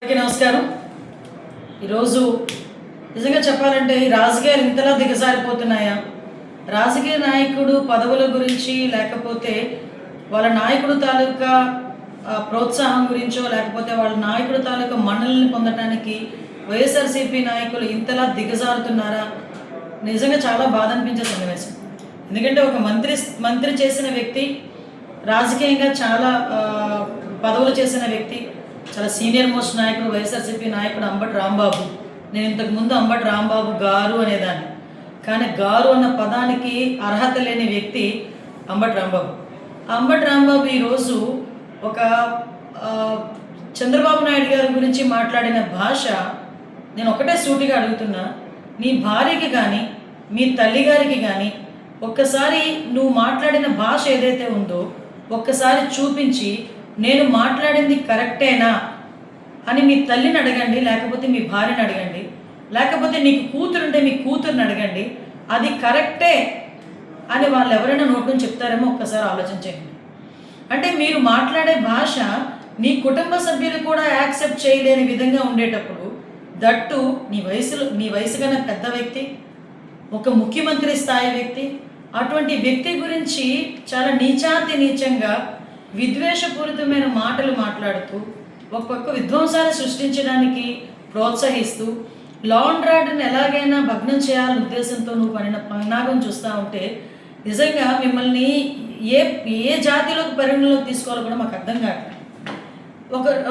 అందరికీ నమస్కారం. ఈరోజు నిజంగా చెప్పాలంటే ఈ రాజకీయాలు ఇంతలా దిగజారిపోతున్నాయా? రాజకీయ నాయకుడు పదవుల గురించి లేకపోతే వాళ్ళ నాయకుడు తాలూకా ప్రోత్సాహం గురించో లేకపోతే వాళ్ళ నాయకుడు తాలూకా మన్నల్ని పొందడానికి వైఎస్ఆర్సీపీ నాయకులు ఇంతలా దిగజారుతున్నారా? నిజంగా చాలా బాధ అనిపించే సన్నివేశం. ఎందుకంటే ఒక మంత్రి చేసిన వ్యక్తి, రాజకీయంగా చాలా పదవులు చేసిన వ్యక్తి, చాలా సీనియర్ మోస్ట్ నాయకుడు, వైఎస్ఆర్సీపీ నాయకుడు అంబటి రాంబాబు. నేను ఇంతకుముందు అంబటి రాంబాబు గారు అనేదాన్ని, కానీ గారు అన్న పదానికి అర్హత లేని వ్యక్తి అంబటి రాంబాబు. అంబటి రాంబాబు ఈరోజు ఒక చంద్రబాబు నాయుడు గారి గురించి మాట్లాడిన భాష, నేను ఒకటే సూటిగా అడుగుతున్నా, నీ భార్యకి కానీ మీ తల్లిగారికి కానీ ఒక్కసారి నువ్వు మాట్లాడిన భాష ఏదైతే ఉందో ఒక్కసారి చూపించి నేను మాట్లాడింది కరెక్టేనా అని మీ తల్లిని అడగండి, లేకపోతే మీ భార్యని అడగండి, లేకపోతే నీకు కూతురుంటే మీ కూతురుని అడగండి, అది కరెక్టే అని వాళ్ళు ఎవరైనా నోట్ నుంచి చెప్తారేమో ఒక్కసారి ఆలోచించండి. అంటే మీరు మాట్లాడే భాష నీ కుటుంబ సభ్యులు కూడా యాక్సెప్ట్ చేయలేని విధంగా ఉండేటప్పుడు, దట్టు నీ వయసు కన్నా పెద్ద వ్యక్తి, ఒక ముఖ్యమంత్రి స్థాయి వ్యక్తి, అటువంటి వ్యక్తి గురించి చాలా నీచంగా విద్వేషపూరితమైన మాటలు మాట్లాడుతూ ఒక పక్క విధ్వంసాన్ని సృష్టించడానికి ప్రోత్సహిస్తూ లా అండ్ ఆర్డర్ని ఎలాగైనా భగ్నం చేయాలనే ఉద్దేశంతో నువ్వు పన్నాగం చూస్తూ ఉంటే నిజంగా మిమ్మల్ని ఏ జాతిలోకి పరిగణలోకి తీసుకోవాలో కూడా మాకు అర్థం కాదు.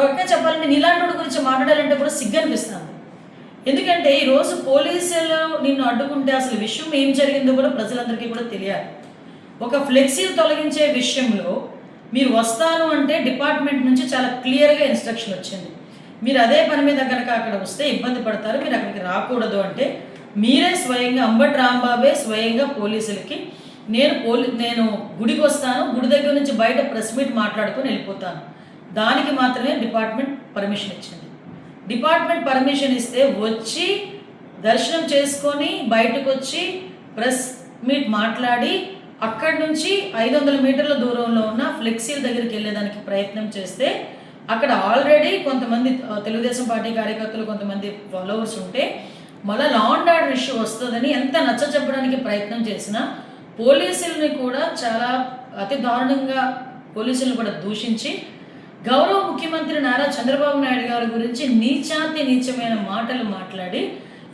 ఒకే చెప్పాలంటే నీలాంటి గురించి మాట్లాడాలంటే కూడా సిగ్గు అనిపిస్తుంది. ఎందుకంటే ఈరోజు పోలీసులు నిన్ను అడ్డుకుంటే అసలు విషయం ఏం జరిగిందో కూడా ప్రజలందరికీ కూడా తెలియాలి. ఒక ఫ్లెక్సీలు తొలగించే విషయంలో మీరు వస్తాను అంటే డిపార్ట్మెంట్ నుంచి చాలా క్లియర్గా ఇన్స్ట్రక్షన్ వచ్చింది. మీరు అదే పని మీద కనుక అక్కడ వస్తే ఇబ్బంది పడతారు, మీరు అక్కడికి రాకూడదు అంటే మీరే స్వయంగా అంబటి రాంబాబే స్వయంగా పోలీసులకి నేను గుడికి వస్తాను, గుడి దగ్గర నుంచి బయట ప్రెస్ మీట్ మాట్లాడుకొని వెళ్ళిపోతాను, దానికి మాత్రమే డిపార్ట్మెంట్ పర్మిషన్ ఇచ్చింది. డిపార్ట్మెంట్ పర్మిషన్ ఇస్తే వచ్చి దర్శనం చేసుకొని బయటకు వచ్చి ప్రెస్ మీట్ మాట్లాడి అక్కడి నుంచి 500 మీటర్ల దూరంలో ఉన్న ఫ్లెక్సీల దగ్గరికి వెళ్ళేదానికి ప్రయత్నం చేస్తే అక్కడ ఆల్రెడీ కొంతమంది తెలుగుదేశం పార్టీ కార్యకర్తలు, కొంతమంది ఫాలోవర్స్ ఉంటే మళ్ళీ లా అండ్ ఆర్డర్ ఇష్యూ వస్తుందని ఎంత నచ్చ చెప్పడానికి ప్రయత్నం చేసినా పోలీసుల్ని కూడా చాలా అతి దారుణంగా పోలీసులను కూడా దూషించి గౌరవ ముఖ్యమంత్రి నారా చంద్రబాబు నాయుడు గారి గురించి నీచమైన మాటలు మాట్లాడి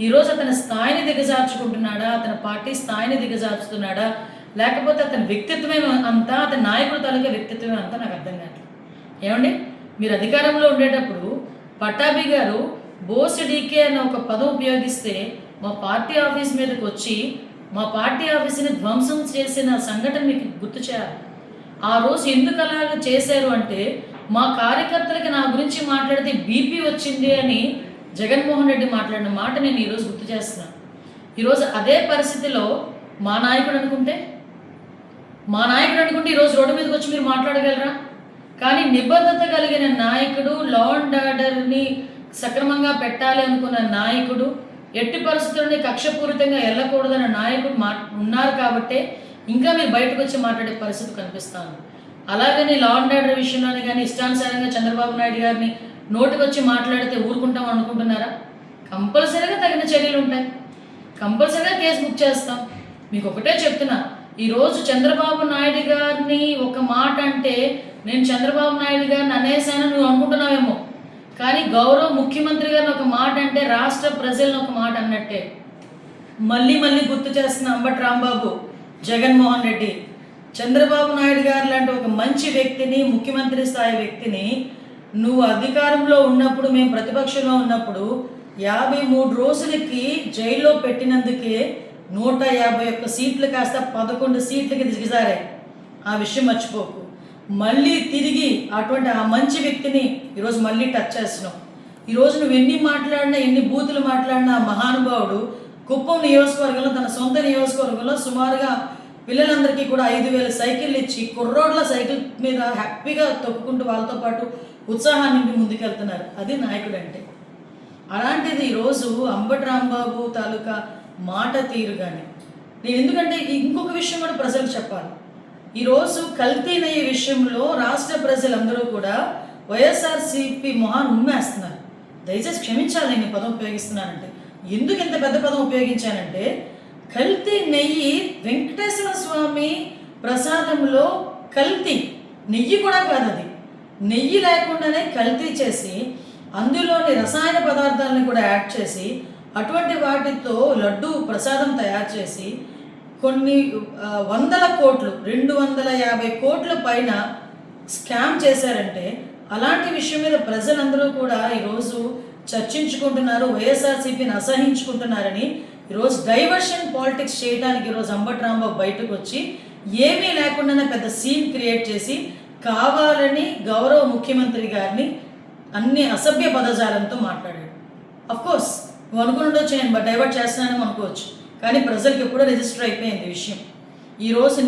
ఈరోజు అతని స్థాయిని దిగజార్చుకుంటున్నాడా, అతని పార్టీ స్థాయిని దిగజార్చుతున్నాడా, లేకపోతే అతని వ్యక్తిత్వమే అంతా, అతని నాయకుడు తాలూకా వ్యక్తిత్వమే అంతా నాకు అర్థం కాదు. ఏమండి, మీరు అధికారంలో ఉండేటప్పుడు పట్టాభి గారు బోసిడీకే అన్న ఒక పదం ఉపయోగిస్తే మా పార్టీ ఆఫీస్ మీదకి వచ్చి మా పార్టీ ఆఫీస్ని ధ్వంసం చేసిన సంఘటన మీకు గుర్తు చేయాలి. ఆ రోజు ఎందుకు అలాగ చేశారు అంటే మా కార్యకర్తలకి నా గురించి మాట్లాడితే బీపీ వచ్చింది అని జగన్మోహన్ రెడ్డి మాట్లాడిన మాట నేను ఈరోజు గుర్తు చేస్తున్నాను. ఈరోజు అదే పరిస్థితిలో మా నాయకుడు అనుకుంటే ఈరోజు రోడ్డు మీదకి వచ్చి మీరు మాట్లాడగలరా? కానీ నిబద్ధత కలిగిన నాయకుడు, లా అండ్ ఆర్డర్ని సక్రమంగా పెట్టాలి అనుకున్న నాయకుడు, ఎట్టి పరిస్థితుల్ని కక్షపూరితంగా వెళ్ళకూడదన్న నాయకుడు ఉన్నారు కాబట్టే ఇంకా మీరు బయటకు వచ్చి మాట్లాడే పరిస్థితి కనిపిస్తాను. అలాగని లా అండ్ ఆర్డర్ విషయంలోనే కానీ ఇష్టానుసారంగా చంద్రబాబు నాయుడు గారిని నోటికి వచ్చి మాట్లాడితే ఊరుకుంటాం అనుకుంటున్నారా? కంపల్సరీగా తగిన చర్యలు ఉంటాయి, కంపల్సరీగా కేసు బుక్ చేస్తాం. మీకు ఒకటే చెప్తున్నా, ఈరోజు చంద్రబాబు నాయుడు గారిని ఒక మాట అంటే నేను చంద్రబాబు నాయుడు గారిని అనేసాను నువ్వు అనుకుంటున్నావేమో, కానీ గౌరవ ముఖ్యమంత్రి గారిని ఒక మాట అంటే రాష్ట్ర ప్రజలను ఒక మాట అన్నట్టే. మళ్ళీ గుర్తు చేస్తున్న అంబటి రాంబాబు, జగన్మోహన్ రెడ్డి, చంద్రబాబు నాయుడు గారు లాంటి ఒక మంచి వ్యక్తిని, ముఖ్యమంత్రి స్థాయి వ్యక్తిని నువ్వు అధికారంలో ఉన్నప్పుడు, మేము ప్రతిపక్షంలో ఉన్నప్పుడు 53 రోజులకి జైల్లో పెట్టినందుకే 151 సీట్లు కాస్త 11 సీట్లకి దిగజారాయి. ఆ విషయం మర్చిపోకు. మళ్ళీ తిరిగి అటువంటి ఆ మంచి వ్యక్తిని ఈరోజు మళ్ళీ టచ్ చేస్తున్నావు. ఈరోజు నువ్వు ఎన్ని మాట్లాడినా, ఎన్ని బూతులు మాట్లాడినా మహానుభావుడు కుప్పం నియోజకవర్గంలో, తన సొంత నియోజకవర్గంలో సుమారుగా పిల్లలందరికీ కూడా 5,000 సైకిళ్ళు ఇచ్చి కుర్రోడ్ల సైకిల్ మీద హ్యాపీగా తొక్కుకుంటూ వాళ్ళతో పాటు ఉత్సాహాన్ని నింపి ముందుకెళ్తున్నారు. అది నాయకుడు అంటే. అలాంటిది ఈరోజు అంబటి రాంబాబు తాలూకా మాట తీరు కానీ నేను ఎందుకంటే ఇంకొక విషయం కూడా ప్రజలకు చెప్పాలి. ఈరోజు కల్తీ నెయ్యి విషయంలో రాష్ట్ర ప్రజలందరూ కూడా వైఎస్ఆర్సీపీ మొహాన్ని ఉమ్మేస్తున్నారు. దయచేసి క్షమించాలి నేను ఈ పదం ఉపయోగిస్తున్నానంటే. ఎందుకు ఇంత పెద్ద పదం ఉపయోగించానంటే, కల్తీ నెయ్యి వెంకటేశ్వర స్వామి ప్రసాదంలో కల్తీ నెయ్యి కూడా కాదు, అది నెయ్యి లేకుండానే కల్తీ చేసి అందులోని రసాయన పదార్థాలను కూడా యాడ్ చేసి అటువంటి వాటితో లడ్డు ప్రసాదం తయారు చేసి కొన్ని వందల కోట్లు 250 కోట్ల పైన స్కామ్ చేశారంటే, అలాంటి విషయం మీద ప్రజలందరూ కూడా ఈరోజు చర్చించుకుంటున్నారు, వైఎస్ఆర్సీపీని అసహించుకుంటున్నారని. ఈరోజు డైవర్షన్ పాలిటిక్స్ చేయడానికి ఈరోజు అంబటి రాంబాబు బయటకు వచ్చి ఏమీ లేకుండానే పెద్ద సీన్ క్రియేట్ చేసి కావాలని గౌరవ ముఖ్యమంత్రి గారిని అన్ని అసభ్య పదజాలంతో మాట్లాడాడు. అఫ్కోర్స్ నువ్వు అనుకుని ఉండొచ్చు నేను డైవర్ట్ చేస్తున్నానని అనుకోవచ్చు, కానీ ప్రజలకు ఎప్పుడో రిజిస్టర్ అయిపోయింది విషయం. ఈరోజు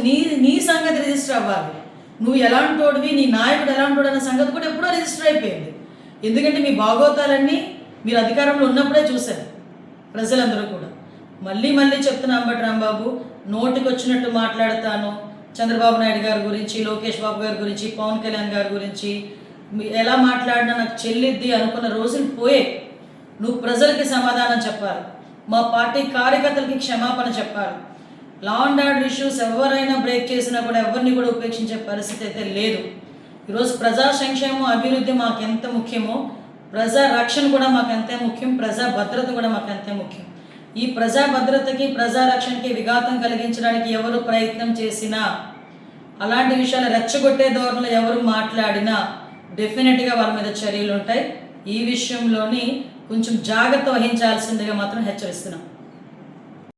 నీ సంగతి రిజిస్టర్ అవ్వాలి, నువ్వు ఎలాంటోడివి, నీ నాయకుడు ఎలాంటోడు అనే సంగతి కూడా ఎప్పుడో రిజిస్టర్ అయిపోయింది. ఎందుకంటే మీ భాగోతాలన్నీ మీరు అధికారంలో ఉన్నప్పుడే చూశారు ప్రజలందరూ కూడా. మళ్ళీ చెప్తున్నా అంబటి రాంబాబు, నోటికి వచ్చినట్టు మాట్లాడతాను. చంద్రబాబు నాయుడు గారి గురించి, లోకేష్ బాబు గారి గురించి, పవన్ కళ్యాణ్ గారి గురించి ఎలా మాట్లాడినా నాకు చెల్లిద్ది అనుకున్న రోజులు పోయే. నువ్వు ప్రజలకి సమాధానం చెప్పాలి, మా పార్టీ కార్యకర్తలకి క్షమాపణ చెప్పాలి. లా అండ్ ఆర్డర్ ఇష్యూస్ ఎవరైనా బ్రేక్ చేసినా కూడా ఎవరిని కూడా ఉపేక్షించే పరిస్థితి అయితే లేదు. ఈరోజు ప్రజా సంక్షేమం, అభివృద్ధి మాకు ఎంత ముఖ్యమో ప్రజా రక్షణ కూడా మాకు అంతే ముఖ్యం, ప్రజా భద్రత కూడా మాకు అంతే ముఖ్యం. ఈ ప్రజా భద్రతకి, ప్రజా రక్షణకి విఘాతం కలిగించడానికి ఎవరు ప్రయత్నం చేసినా, అలాంటి విషయాలు రెచ్చగొట్టే ధోరణిలో ఎవరు మాట్లాడినా డెఫినెట్గా వాళ్ళ మీద చర్యలు ఉంటాయి. ఈ విషయంలోని కొంచెం జాగ్రత్త వహించాల్సిందిగా మాత్రం హెచ్చరిస్తున్నాం.